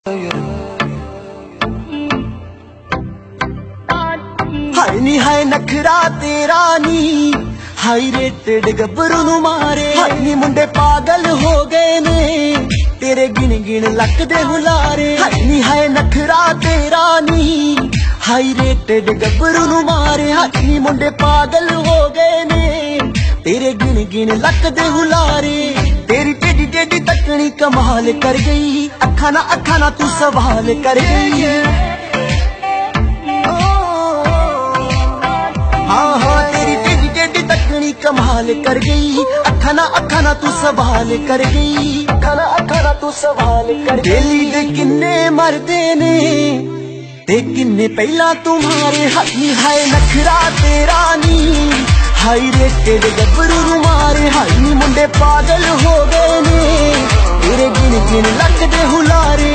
हाय नी हाय नखरा तेरा नी high rated गब्बरू नू मारे। हाय नी मुंडे पागल हो गए ने तेरे गिन गिन लक दे हुलारे। हाय नी हाय नखरा तेरा नी हाई रेटेड गब्बरू नू मारे। हाय नी मुंडे पागल हो गए ने तेरे गिन गिन लक दे हुलारे। तेरी टेडी टेडी तकनी कमाल कर गई, अखा ना तू सवाल कर गई। हाँ तेरी टेडी टेडी तकनी कमाल कर गई, अखा ना तू सवाल कर गई। अखा ना तू सवाल कर गई। दिल्ली दे किन्ने मरदे ने ते किन्ने पहला तुम्हारे। हाय हाय नखरा तेरा नी हाई रेटेड गब्बरू नू मारे। हाय नी मुंडे पागल हो गए ने तेरे गिन गिन लक दे हुलारे।